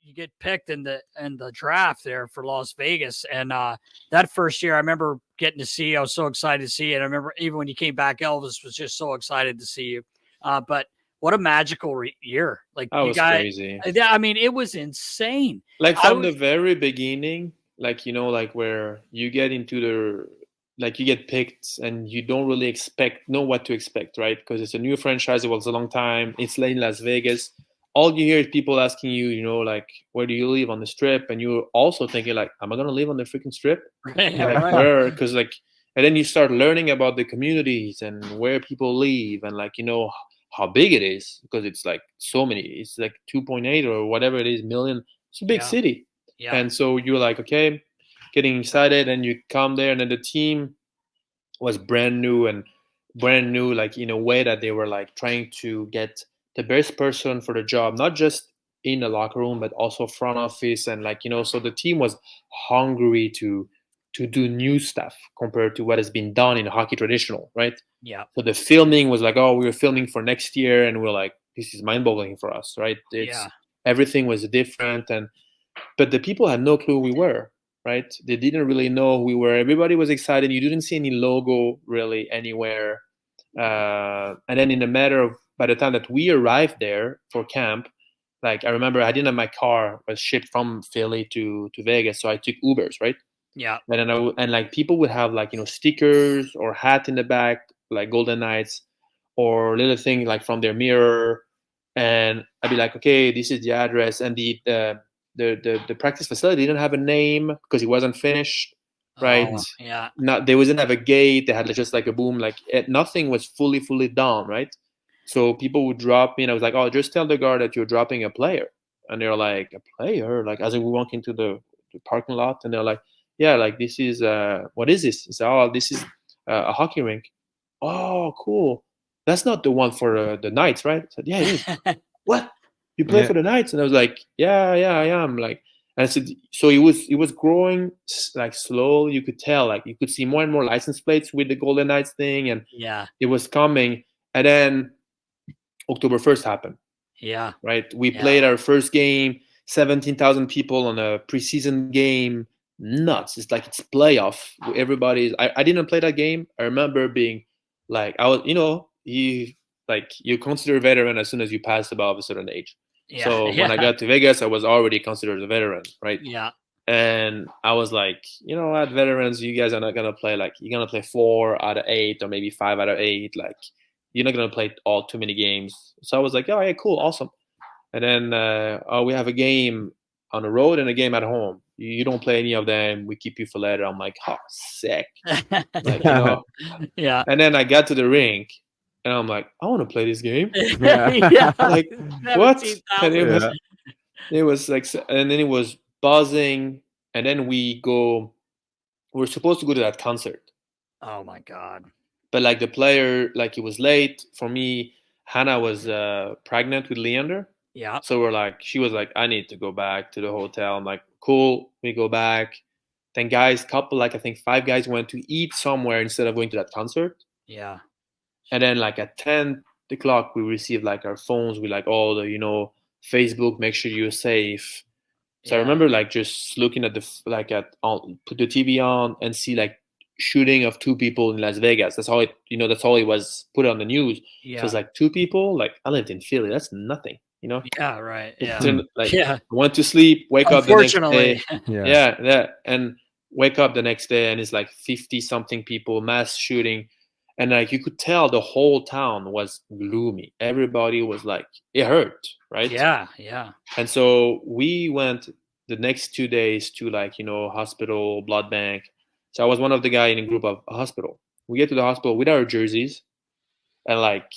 you get picked in the draft there for Las Vegas, and that first year I remember getting to see you. I was so excited to see you. And I remember even when you came back, Elvis was just so excited to see you. But what a magical year! Like That you was got, crazy. yeah, I mean, it was insane. Like I from the was, very beginning, like like where you get into the like you get picked and you don't really know what to expect, right? Because it's a new franchise. It was a long time. It's late in Las Vegas. All you hear is people asking you, like, where do you live on the strip? And you're also thinking, like, am I gonna live on the freaking strip? Like, right, where? Because like, and then you start learning about the communities and where people live and like how big it is because it's like so many. It's like 2.8 or whatever it is million. It's a big yeah, city, yeah, and so you're like, okay, getting excited, and you come there, and then the team was brand new, like in a way that they were like trying to get the best person for the job, not just in the locker room, but also front office, and like so the team was hungry to do new stuff compared to what has been done in hockey traditional, right? yeah, So the filming was like, oh, we were filming for next year, and we're like, this is mind-boggling for us, right? yeah, It's everything was different, and but the people had no clue who we were, right? They didn't really know who we were. Everybody was excited. You didn't see any logo really anywhere. And then in a matter of by the time that we arrived there for camp, like I remember I didn't have my car was shipped from Philly to Vegas, so I took Ubers, right? yeah. And then and like people would have like stickers or hat in the back like Golden Knights or little thing like from their mirror, and I'd be like, okay, this is the address, and the practice facility didn't have a name because it wasn't finished, right? Oh, yeah, Not they wasn't have a gate. They had just like a boom, like nothing was fully done, right? So people would drop me, and I was like, oh, just tell the guard that you're dropping a player, and they're like, a player, like as we walk into the parking lot, and they're like, yeah, like this is what is this? It's oh, this is a hockey rink. Oh, cool. That's not the one for the Knights, right? I said, yeah, it is. What? You play Yeah. for the Knights? And I was like, yeah, I am. Like, and I said, so it was growing like slow. You could tell, like you could see more and more license plates with the Golden Knights thing, and yeah, it was coming. And then October 1st happened, yeah, right? We yeah. played our first game, 17,000 people on a preseason game. Nuts. It's like it's playoff. Everybody's. I didn't play that game. I remember being like, I was, you consider a veteran as soon as you pass above a certain age. Yeah, So when I yeah, got to Vegas, I was already considered a veteran, right? yeah, And I was like, you know what, veterans, you guys are not gonna play like you're gonna play 4 out of 8 or maybe 5 out of 8. Like you're not gonna play all too many games. So I was like, oh yeah, cool, awesome. And then oh, we have a game on the road and a game at home. You don't play any of them. We keep you for later. I'm like, oh, sick. Like yeah, And then I got to the rink, and I'm like, I want to play this game. yeah. Like what? And 17,000. it was like, and then it was buzzing, and then we're supposed to go to that concert, Oh my God. but like the player, like it was late for me. Hannah was pregnant with Leander, Yeah, so she was like, I need to go back to the hotel. I'm like, cool, we go back. Then like I think 5 guys went to eat somewhere instead of going to that concert. yeah, And then like at 10 o'clock, we received like our phones with like all the Facebook, make sure you're safe. So I yeah, remember like just looking at put the TV on and see like shooting of 2 people in Las Vegas. That's all it was put on the news. So it's yeah, like 2 people. Like I lived in Philly, that's nothing, yeah, right. It's Yeah, Hmm. like yeah. I went to sleep, wake up the next Unfortunately, day. Yeah. Yeah, and wake up the next day, and it's like 50 something people, mass shooting, and like you could tell the whole town was gloomy. Everybody was like, it hurt, right? yeah, yeah, And so we went the next 2 days to like hospital, blood bank. So I was one of the guy in a group of a hospital. We get to the hospital with our jerseys, and like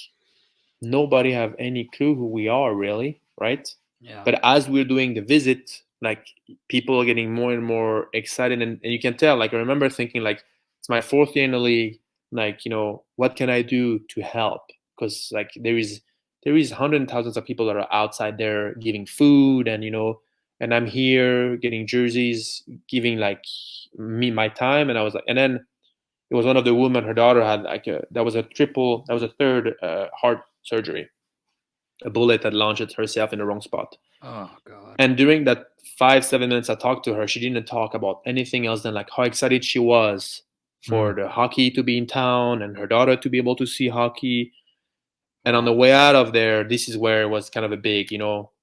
nobody have any clue who we are really, right? yeah, But as we're doing the visit, like people are getting more and more excited, and you can tell. Like I remember thinking, like it's my 4th year in the league. Like what can I do to help? Because like there is hundreds of thousands of people that are outside there giving food, and I'm here getting jerseys, giving like me my time, and I was like, and then it was one of the women, her daughter had like that was a third heart surgery, a bullet had launched herself in the wrong spot. Oh God. And during that 5-7 minutes I talked to her, she didn't talk about anything else than like how excited she was for the hockey to be in town and her daughter to be able to see hockey. And on the way out of there, this is where it was kind of a big,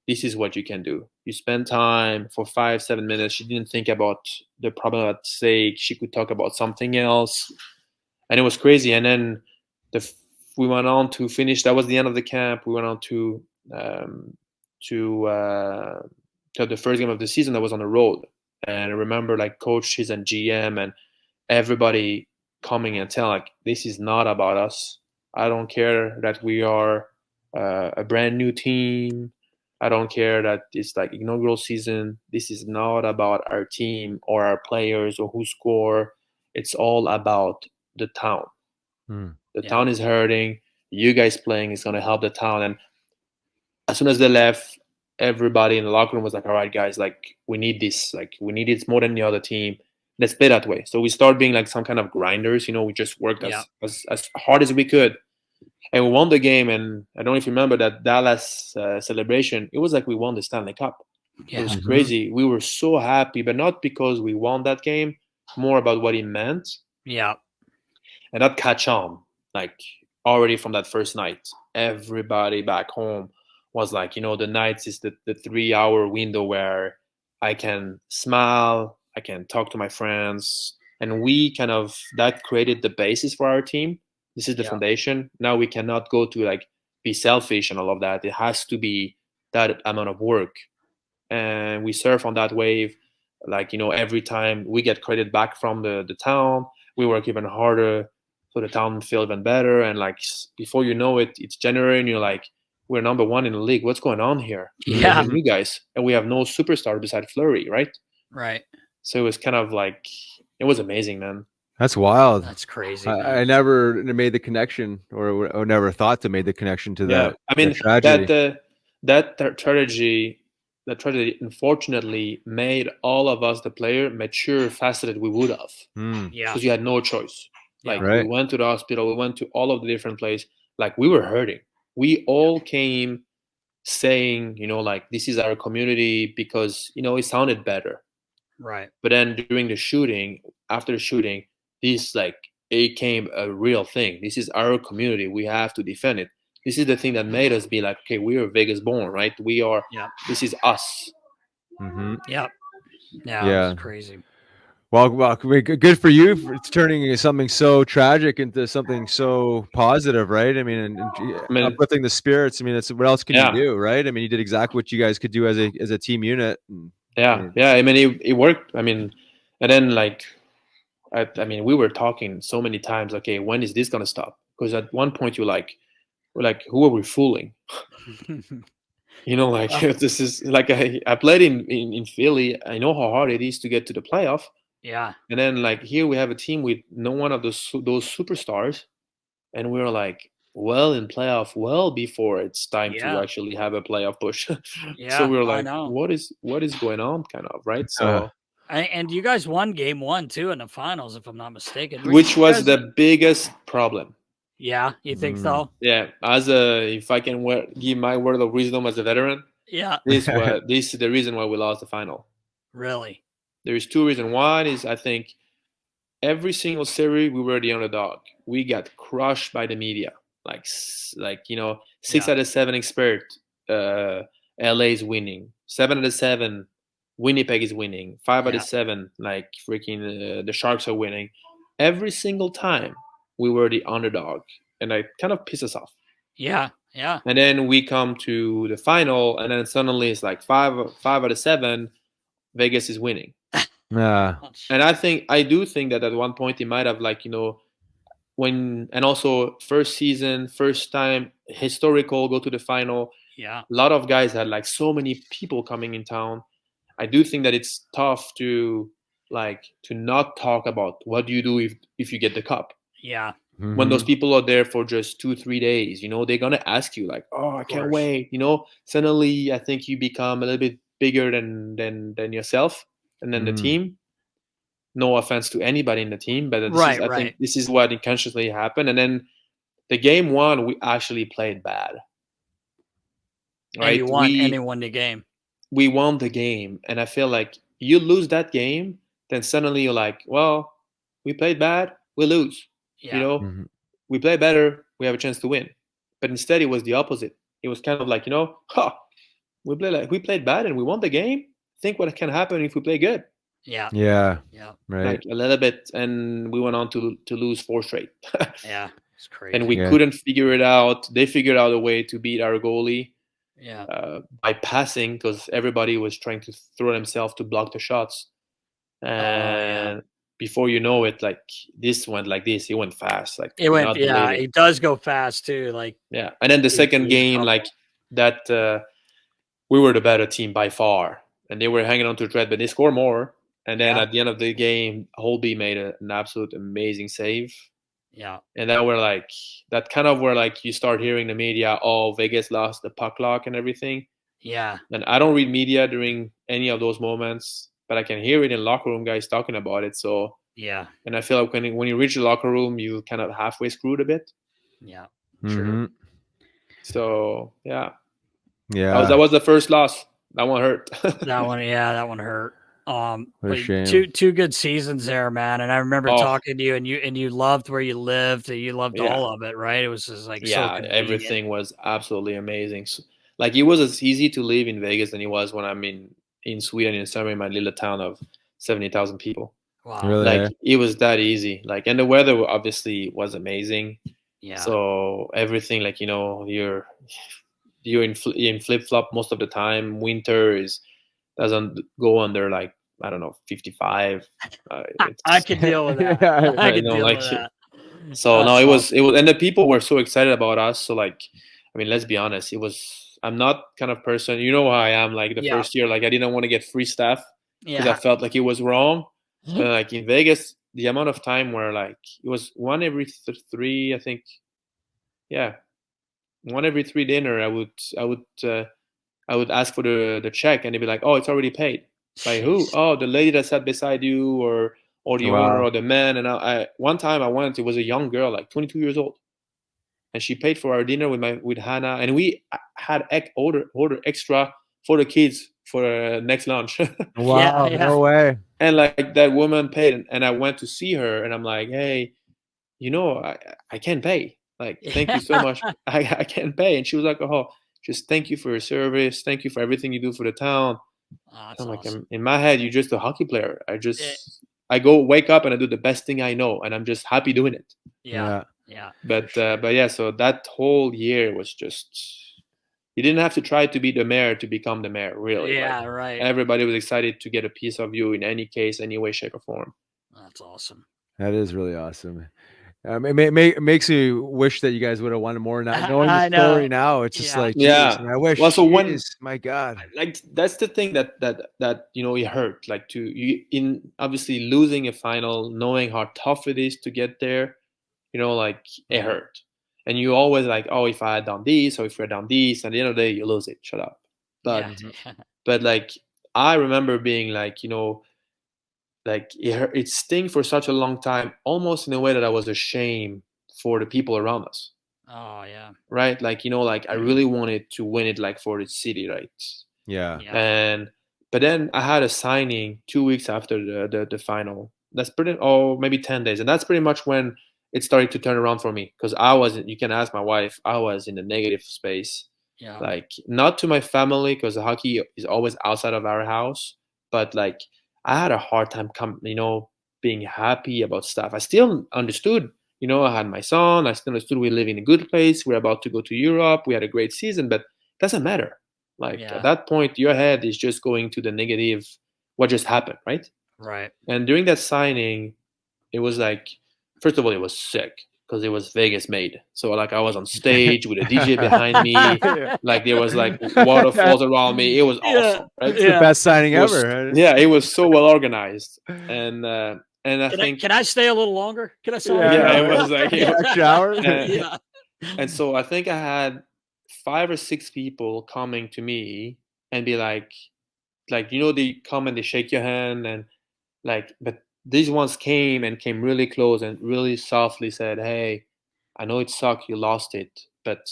this is what you can do. You spend time for 5-7 minutes. She didn't think about the problem at stake. She could talk about something else. And it was crazy. And then we went on to finish. That was the end of the camp. We went on to the first game of the season that was on the road. And I remember like coaches and GM and everybody coming and telling like, this is not about us. I don't care that we are a brand new team. I don't care that it's like inaugural season. This is not about our team or our players or who score. It's all about the town. The town is hurting. You guys playing is going to help the town. And as soon as they left, everybody in the locker room was like, all right, guys, like we need this. Like we need it more than the other team. Let's play that way. So we started being like some kind of grinders. We just worked as hard as we could. And we won the game. And I don't know if you remember that Dallas celebration. It was like we won the Stanley Cup. It was crazy. We were so happy, but not because we won that game, more about what it meant. Yeah. And that catch on, like already from that first night, everybody back home was like, the nights is the 3-hour window where I can smile, I can talk to my friends. And we that created the basis for our team. This is the foundation. Now we cannot go to like be selfish and all of that. It has to be that amount of work. And we surf on that wave. Like, every time we get credit back from the town, we work even harder so the town feel even better. And like before you know it, it's January and you're like, we're number 1 in the league. What's going on here? Yeah. You guys. And we have no superstar beside Fleury, right? Right. So it was kind of like, it was amazing, man. That's wild. That's crazy. I never made the connection or never thought to make the connection to that. I mean, that tragedy. That tragedy unfortunately made all of us, the player, mature faster than we would have. Because you had no choice. Like we went to the hospital, we went to all of the different places. Like we were hurting. We all came saying, like this is our community because, it sounded better. Right. But then during the shooting, after the shooting, this like it became a real thing. This is our community. We have to defend it. This is the thing that made us be like, okay, we are Vegas born, right? We are. Yeah. This is us. Yeah. Yeah. It's crazy. Well, good for you for turning something so tragic into something so positive, right? I mean, uplifting the spirits. I mean, what else can you do, right? I mean, you did exactly what you guys could do as a team unit. Yeah. I mean, it worked. I mean, and then like, I mean, we were talking so many times. Okay, when is this gonna stop? Because at one point we're like, who are we fooling? This is like I played in Philly. I know how hard it is to get to the playoff. Yeah. And then like here we have a team with no one of those superstars, and we're like, in playoff, before it's time to actually have a playoff push. So we were like, what is going on, kind of, right? So. And you guys won game 1 too in the finals, if I'm not mistaken. Which was the biggest problem. Yeah, you think so? Yeah, if I can give my word of wisdom as a veteran, this is the reason why we lost the final. Really? There is 2 reasons. One is I think every single series we were the underdog. We got crushed by the media. Like 6 out of 7 expert. LA is winning. 7 out of 7. Winnipeg is winning. 5 out of 7, like freaking the Sharks are winning. Every single time we were the underdog, and that kind of pissed us off. Yeah. And then we come to the final, and then suddenly it's like 5 out of 7, Vegas is winning. Yeah. And I do think that at one point it might have like and also first season, first time historical go to the final. Yeah. A lot of guys had like so many people coming in town. I do think that it's tough to not talk about what do you do if you get the cup. Yeah. When those people are there for just 2-3 days, they're gonna ask you like, oh, I can't wait. Suddenly I think you become a little bit bigger than yourself and then the team. No offense to anybody in the team, but I think this is what unconsciously happened. And then the game 1, we actually played bad. right? And you won the game. We won the game, and I feel like you lose that game, then suddenly you're like, well, we played bad, we lose. You Yeah. know, we play better, we have a chance to win. But instead, it was the opposite. It was kind of like, we played bad and we won the game. Think what can happen if we play good. Yeah. Yeah. Like Right. a little bit, and we went on to lose 4 straight. Yeah. It's crazy. And we couldn't figure it out. They figured out a way to beat our goalie. Yeah. By passing, because everybody was trying to throw themselves to block the shots. And before you know it, like this went like this. It went fast. Like it went. Yeah, it does go fast too. Like yeah. And then the second game, like that, we were the better team by far, and they were hanging on to the thread, but they scored more. And then at the end of the game, Holby made an absolute amazing save. Yeah. And that kind of where like you start hearing the media, oh, Vegas lost the puck lock and everything. Yeah. And I don't read media during any of those moments, but I can hear it in locker room guys talking about it. So yeah. And I feel like when you reach the locker room, you kind of halfway screwed a bit. Yeah. True. So yeah. Yeah. That was the first loss. That one hurt. that one hurt. What a shame. Two good seasons there, man. And I remember talking to you, and you loved where you lived, and you loved all of it, right? It was just like everything was absolutely amazing. So, like it was as easy to live in Vegas than it was when I'm in Sweden in summer in my little town of 70,000 people. Wow, really? Like it was that easy. Like, and the weather obviously was amazing. Yeah. So everything, like you're in flip flop most of the time. Winter doesn't go under like, I don't know, 55. I can deal with that. I can deal with that. So no, it was, and the people were so excited about us. So like, I mean, let's be honest, I'm not kind of person, you know how I am. Like the first year, like I didn't want to get free stuff because I felt like it was wrong. But like in Vegas, the amount of time where like it was one every 3, I think. Yeah, one every 3 dinner, I would ask for the check, and they'd be like, "Oh, it's already paid." By who? Oh, the lady that sat beside you, or the owner, or the man. And I one time I went, it was a young girl, like 22 years old, and she paid for our dinner with Hannah, and we had order extra for the kids for next lunch. Wow, no way. And like that woman paid, and I went to see her, and I'm like, hey, I can't pay. Like, thank you so much. I can't pay. And she was like, oh, just thank you for your service. Thank you for everything you do for the town. I'm like, in my head, you're just a hockey player. I go wake up and I do the best thing I know, and I'm just happy doing it. Yeah. But yeah, so that whole year was just, you didn't have to try to be the mayor to become the mayor, really. Yeah, like, right. Everybody was excited to get a piece of you in any case, any way, shape, or form. That's awesome. That is really awesome. It makes you wish that you guys would have wanted more. Not knowing the story now, it's just like, geez, I wish. Well, so my God, like that's the thing that it hurt. Like in obviously losing a final, knowing how tough it is to get there, like it hurt. And you always like, oh, if I had done this, or if I had done this, and at the end of the day, you lose it. Shut up. But but like I remember being like, like it sting for such a long time, almost in a way that I was ashamed for the people around us. Oh yeah. Right. Like, like I really wanted to win it, like for the city. Right. Yeah. But then I had a signing 2 weeks after the final. That's maybe 10 days. And that's pretty much when it started to turn around for me. Cause you can ask my wife, I was in the negative space. Yeah. Like not to my family, cause the hockey is always outside of our house, but like, I had a hard time being happy about stuff. I still understood, I had my son. I still understood we live in a good place. We're about to go to Europe. We had a great season, but it doesn't matter. Like at that point, your head is just going to the negative, what just happened, right? Right. And during that signing, it was like, first of all, it was sick because it was Vegas made. So like I was on stage with a DJ behind me. Like there was like waterfalls around me. It was awesome. Right? It's the best signing ever. Right? Yeah, it was so well organized. And I think, can I stay a little longer? Can I stay? Yeah, it was like extra hour. And so I think I had 5 or 6 people coming to me and be like they come and they shake your hand and like, but these ones came really close and really softly said, hey, I know it sucked, you lost it, but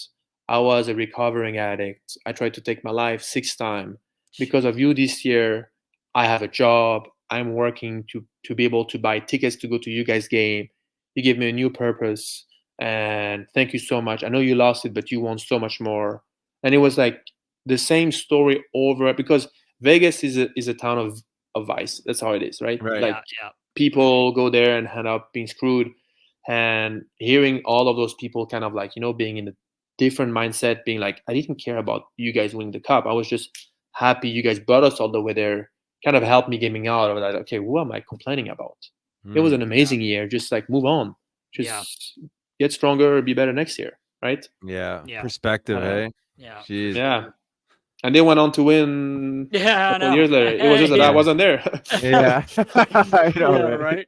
I was a recovering addict. I tried to take my life 6 times. Because of you this year, I have a job. I'm working to be able to buy tickets to go to you guys' game. You gave me a new purpose, and thank you so much. I know you lost it, but you won so much more. And it was like the same story over, because Vegas is a town of vice. That's how it is, right? Right. Like Yeah. people go there and end up being screwed. And hearing all of those people kind of like, being in a different mindset, being like, I didn't care about you guys winning the cup. I was just happy you guys brought us all the way there, kind of helped me getting out of that. Okay, what am I complaining about? It was an amazing year. Just like move on. Just get stronger, be better next year, right? Yeah. Perspective, hey? Yeah. Jeez. Yeah. And they went on to win Yeah, a couple years later. It was just that I wasn't there. Yeah. I know, right?